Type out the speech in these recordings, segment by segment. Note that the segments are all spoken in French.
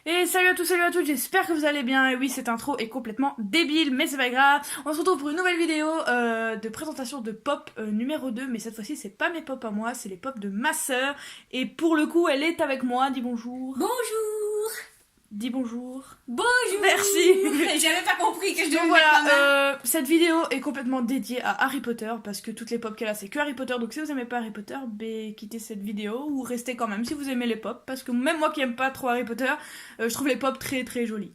Et salut à tous, salut à toutes, j'espère que vous allez bien. Et oui, cette intro est complètement débile, mais c'est pas grave. On se retrouve pour une nouvelle vidéo de présentation de pop numéro 2. Mais cette fois-ci, c'est pas mes pop à moi, c'est les pop de ma sœur. Et pour le coup, elle est avec moi. Dis bonjour. Bonjour. Dis bonjour. Bonjour. Merci. J'avais pas compris que je devais Donc mettre ma main. voilà, cette vidéo est complètement dédiée à Harry Potter parce que toutes les pop qu'elle a c'est que Harry Potter. Donc si vous aimez pas Harry Potter, quittez cette vidéo ou restez quand même si vous aimez les pop, parce que même moi qui aime pas trop Harry Potter, je trouve les pop très très jolies.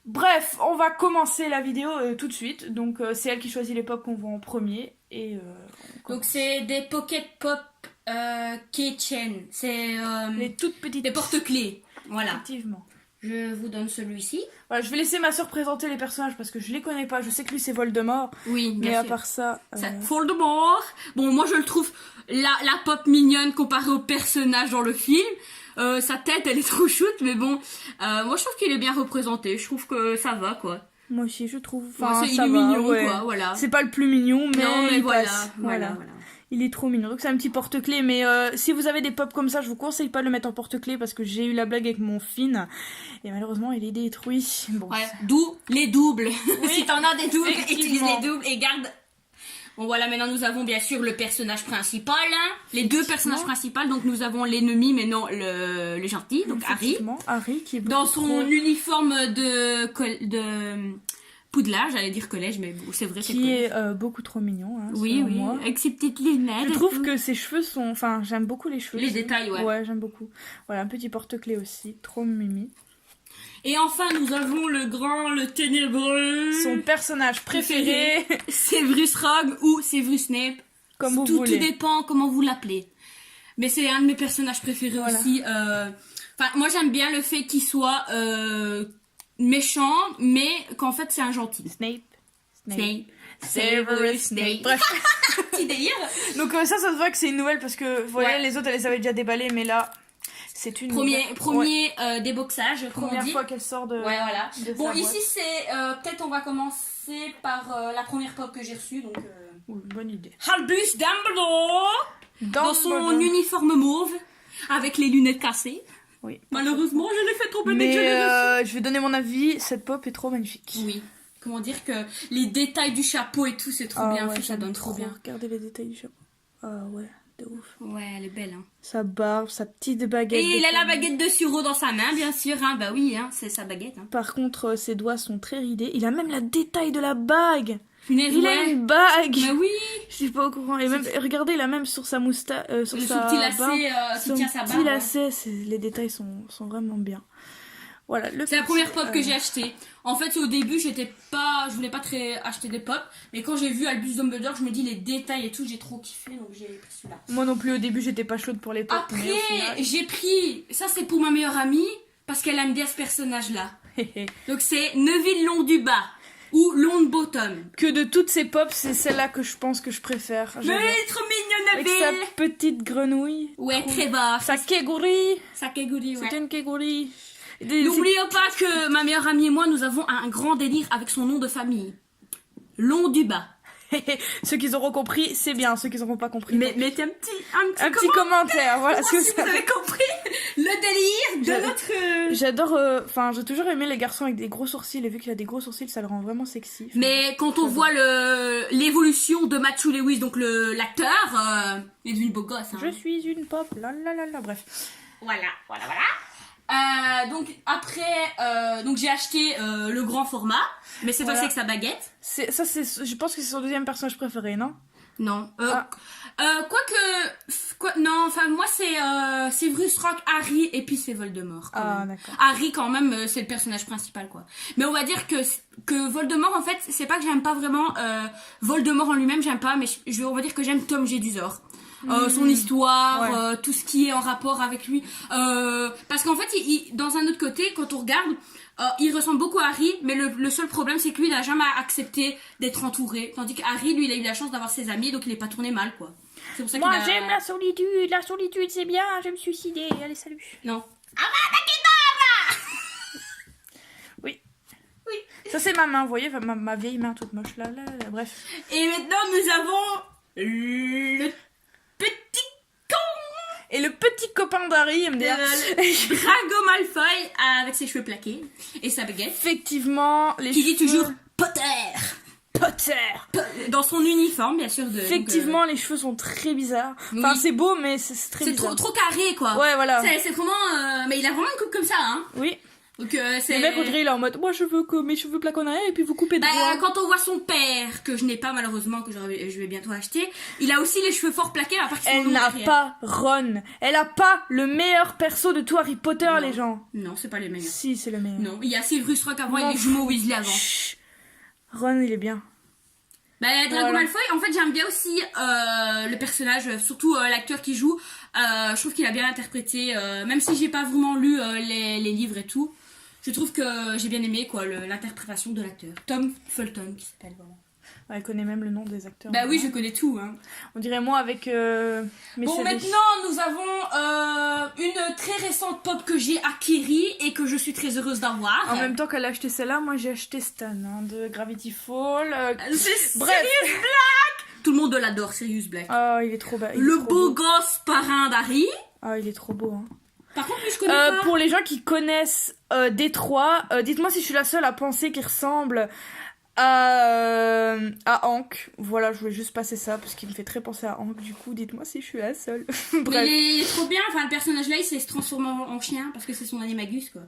Bref, on va commencer la vidéo tout de suite. Donc c'est elle qui choisit les pop qu'on voit en premier et Donc c'est des pocket pop keychain. C'est les toutes petites des porte-clés. Voilà. Effectivement. Je vous donne celui-ci. Voilà, je vais laisser ma soeur présenter les personnages parce que je les connais pas. Je sais que lui c'est Voldemort, Oui, mais bien à sûr. part ça, Voldemort. Bon, moi je le trouve la pop mignonne comparée au personnage dans le film. Sa tête elle est trop shoot, mais bon, moi je trouve qu'il est bien représenté. Je trouve que ça va quoi. moi aussi je trouve. Ouais, Enfin, il ça est va, mignon ouais. quoi, voilà. C'est pas le plus mignon, mais, Non, mais il voilà, passe. voilà. Il est trop mignon. Donc c'est un petit porte-clés, mais si vous avez des pop comme ça, je vous conseille pas de le mettre en porte-clés parce que j'ai eu la blague avec mon Finn et malheureusement il est détruit. Bon. Ouais, d'où les doubles. Oui, si t'en as des doubles, effectivement. utilise les doubles et garde. Bon voilà, maintenant nous avons bien sûr le personnage principal, hein. Les deux personnages principaux, donc nous avons l'ennemi, mais non le gentil, donc Harry. Effectivement, Harry qui est Dans beaucoup son trop- uniforme de Poudlard, j'allais dire collège, mais bon, c'est vrai, c'est qui collège. est beaucoup trop mignon. Hein, Oui, selon oui, moi. avec ses petites lunettes. Je et trouve tout. que ses cheveux sont. Enfin, j'aime beaucoup les cheveux. Les détails, ouais. Ouais, j'aime beaucoup. Voilà, un petit porte-clés aussi, trop mimi. Et enfin, nous avons le grand, le ténébreux. Son personnage préféré, Severus Rogue ou Severus Snape. comme vous Tout voulez. dépend comment vous l'appelez. Mais c'est un de mes personnages préférés Voilà. aussi. Enfin, moi j'aime bien le fait qu'il soit méchant, mais qu'en fait c'est un gentil. Snape. Snape. Severus Snape. Bref. Petit délire. Donc ça se voit que c'est une nouvelle parce que vous voyez, Ouais. les autres elles les avaient déjà déballées, mais là c'est une nouvelle. Premier Ouais. Déboxage, comme on Première dit. fois qu'elle sort de. Ouais, voilà. de Bon, sa ici boîte. c'est peut-être on va commencer par la première pop que j'ai reçue, donc. Ouh, bonne idée. Albus Dumbledore dans son Dumbledore. uniforme mauve avec les lunettes cassées. Oui. Malheureusement, je l'ai fait trop petit que je Mais l'ai reçu. je vais donner mon avis. Cette pop est trop magnifique. Oui. Comment dire que les détails du chapeau et tout, c'est trop bien ouais, fait, ça j'aime donne trop bien. Regardez les détails du chapeau. Ah ouais, de ouf. Ouais, elle est belle. Hein. Sa barbe, sa petite baguette. Et il de a la femme. baguette de sureau dans sa main, bien sûr. Hein. Bah oui, hein, c'est sa baguette. Hein. Par contre, ses doigts sont très ridés. Il a même la détail de la bague. Punaise, Il a ouais. une bague. Bah oui. Je suis pas au courant. Et même, regardez, il a même sur sa moustache, sur Le sa petit lacet barbe, qui son tient sa petit barbe. Ouais. lacet, les détails sont vraiment bien. Voilà, C'est la première pop que j'ai achetée. En fait, au début, je voulais pas très acheter des pop, mais quand j'ai vu Albus Dumbledore, je me dis les détails et tout, j'ai trop kiffé, donc j'ai pris celui-là. Moi non plus, au début, j'étais pas chaude pour les pop. mais au final- Après, j'ai pris, ça c'est pour ma meilleure amie, parce qu'elle aime bien ce personnage-là. Donc c'est Neville Londubat, ou Longbottom. Que de toutes ces pop, c'est celle-là que je pense que je préfère. Mais J'adore. elle est trop mignonne, Avec sa Neville. petite grenouille. Ouais, Trevor. Sa keguri. Ça Keguri, ouais. C'était une keguri. N'oublions pas que ma meilleure amie et moi, nous avons un grand délire avec son nom de famille. Londubat. Ceux qui auront compris, c'est bien. Ceux qui n'auront pas compris. Mais mettez un petit commentaire. Voilà ce que si ça vous avez compris le délire de notre... J'adore, enfin j'ai toujours aimé les garçons avec des gros sourcils et vu qu'il a des gros sourcils ça le rend vraiment sexy. Enfin, Mais quand on voit l'évolution de Matthew Lewis, donc l'acteur, il est devenu beau gosse. Hein. je suis une pop, la la la la, bref. Voilà. Donc après, donc j'ai acheté le grand format, mais cette Voilà. fois-ci avec sa baguette. Je pense que c'est son deuxième personnage préféré, non? Non. Ah. Non, enfin moi c'est Severus Rogue, Harry et puis c'est Voldemort. Quand Ah même. d'accord. Harry quand même c'est le personnage principal quoi. Mais on va dire que Voldemort en fait c'est pas que j'aime pas vraiment Voldemort en lui-même j'aime pas mais on va dire que j'aime Tom Jedusor. Son histoire, Ouais. tout ce qui est en rapport avec lui. Parce qu'en fait, dans un autre côté, quand on regarde, il ressemble beaucoup à Harry, mais le seul problème, c'est que lui, il a jamais accepté d'être entouré. Tandis qu'Harry, lui, il a eu la chance d'avoir ses amis, donc il est pas tourné mal, quoi. C'est pour ça Moi qu'il a... j'aime la solitude c'est bien, je vais me suicider, allez salut. Non. Oui. Ça c'est ma main, vous voyez, ma vieille main toute moche là, bref. Et maintenant, nous avons le petit con. Et le petit copain d'Harry, MDR. Drago Malfoy avec ses cheveux plaqués et sa baguette. Effectivement, les Qui dit cheveux... toujours Potter. Dans son uniforme, bien sûr. Effectivement, les cheveux sont très bizarres. Enfin, Oui. c'est beau, mais c'est très C'est bizarre. trop carré, quoi. Ouais, voilà. C'est vraiment... mais il a vraiment une coupe comme ça, hein. Oui. Donc, c'est... Le mec, on dirait, il est en mode, moi, je veux que mes cheveux plaquent en arrière et puis vous coupez de droit. Quand on voit son père, que je n'ai pas malheureusement, que je vais bientôt acheter, il a aussi les cheveux fort plaqués, à part qu'ils sont Elle longs n'a derrière. pas Ron. Elle a pas le meilleur perso de tout Harry Potter, Non. les gens. Non, c'est pas les meilleurs. Si, c'est le meilleur. Non, il y a Severus Rock avant Non. et les jumeaux Weasley avant. Chut. Ron, il est bien. Drago Voilà. Malfoy, en fait j'aime bien aussi le personnage, surtout l'acteur qui joue. Je trouve qu'il a bien interprété, même si j'ai pas vraiment lu les livres et tout. Je trouve que j'ai bien aimé quoi l'interprétation de l'acteur. Tom Felton qui s'appelle vraiment. Ouais, elle connaît même le nom des acteurs. Bah oui, je connais tout. Hein. On dirait moi avec mes Bon, séries. maintenant nous avons une très récente pop que j'ai acquérie et que je suis très heureuse d'avoir. En même temps qu'elle a acheté celle-là, moi j'ai acheté Stan de Gravity Fall. C'est Bref. Sirius Black. Tout le monde l'adore, Sirius Black. Ah, il est trop bas. Le beau gosse parrain d'Harry. Ah, il est trop beau. Hein. Par contre, lui, je connais pas. Pour les gens qui connaissent Détroit, dites-moi si je suis la seule à penser qu'il ressemble à Hank. Voilà, je voulais juste passer ça parce qu'il me fait très penser à Hank. Du coup, dites-moi si je suis la seule. Mais Bref. il est trop bien, enfin le personnage là il sait se transformer en chien parce que c'est son animagus quoi.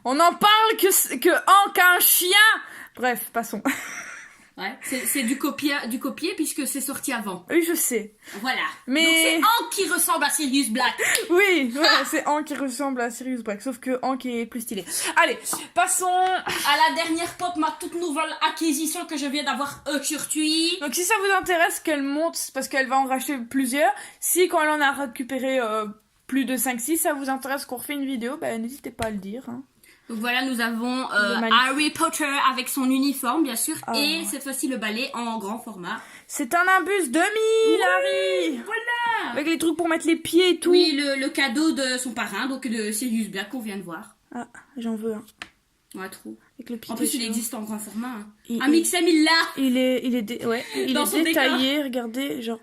On en parle que Hank a un chien. Bref, passons. Ouais, c'est du copier puisque c'est sorti avant. Oui, je sais. Voilà. Mais- Donc c'est Hank qui ressemble à Sirius Black. Oui, voilà, c'est Hank qui ressemble à Sirius Black, sauf que Hank est plus stylé. Allez, passons. À la dernière pop, ma toute nouvelle acquisition que je viens d'avoir aujourd'hui. Donc si ça vous intéresse qu'elle monte, parce qu'elle va en racheter plusieurs, si quand elle en a récupéré plus de 5-6, ça vous intéresse qu'on refait une vidéo, bah n'hésitez pas à le dire. Hein. Donc voilà, nous avons Le magnifique. Harry Potter avec son uniforme bien sûr Oh. et cette fois-ci le balai en grand format. C'est un imbus 2000, Harry. Voilà. Avec les trucs pour mettre les pieds et tout. Oui, le cadeau de son parrain, donc de Sirius Black qu'on vient de voir. Ah, j'en veux un. Ouais, trop. Avec le En plus, il Pikachu. existe en grand format. Hein. Il- Un Mixem, il l'a. Il est Dans son détaillé, regardez, genre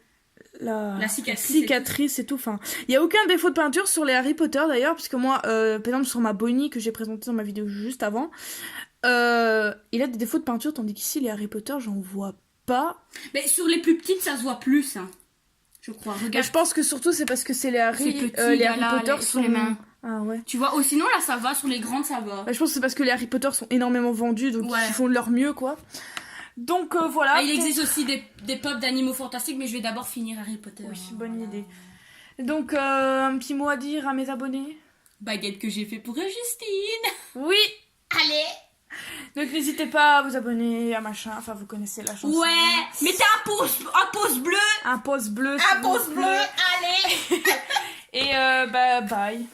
la cicatrice et tout. Enfin, il y a aucun défaut de peinture sur les Harry Potter d'ailleurs, parce que moi, par exemple sur ma Bonnie que j'ai présentée dans ma vidéo juste avant, il a des défauts de peinture, tandis qu'ici les Harry Potter, j'en vois pas. Mais sur les plus petites, ça se voit plus. Hein. Je crois. Mais Regarde. je pense que surtout c'est parce que c'est les Harry, C'est petit, les là, Harry là, Potter sur sont les mains. Ah ouais. Tu vois, oh, sinon là, ça va. Sur les grandes, ça va. Bah, je pense que c'est parce que les Harry Potter sont énormément vendus, donc Ouais. ils font de leur mieux quoi. Donc voilà. Ah, il existe aussi des pop d'animaux fantastiques, mais je vais d'abord finir Harry Potter. Oui, hein, bonne voilà. idée. Donc un petit mot à dire à mes abonnés. Baguette que j'ai fait pour Justine. Oui. Allez. Donc n'hésitez pas à vous abonner à machin, enfin vous connaissez la chanson. Ouais. Mettez un pouce bleu. Un pouce bleu. Un s'il vous pouce bleu. plaît. Allez. Et bah bye.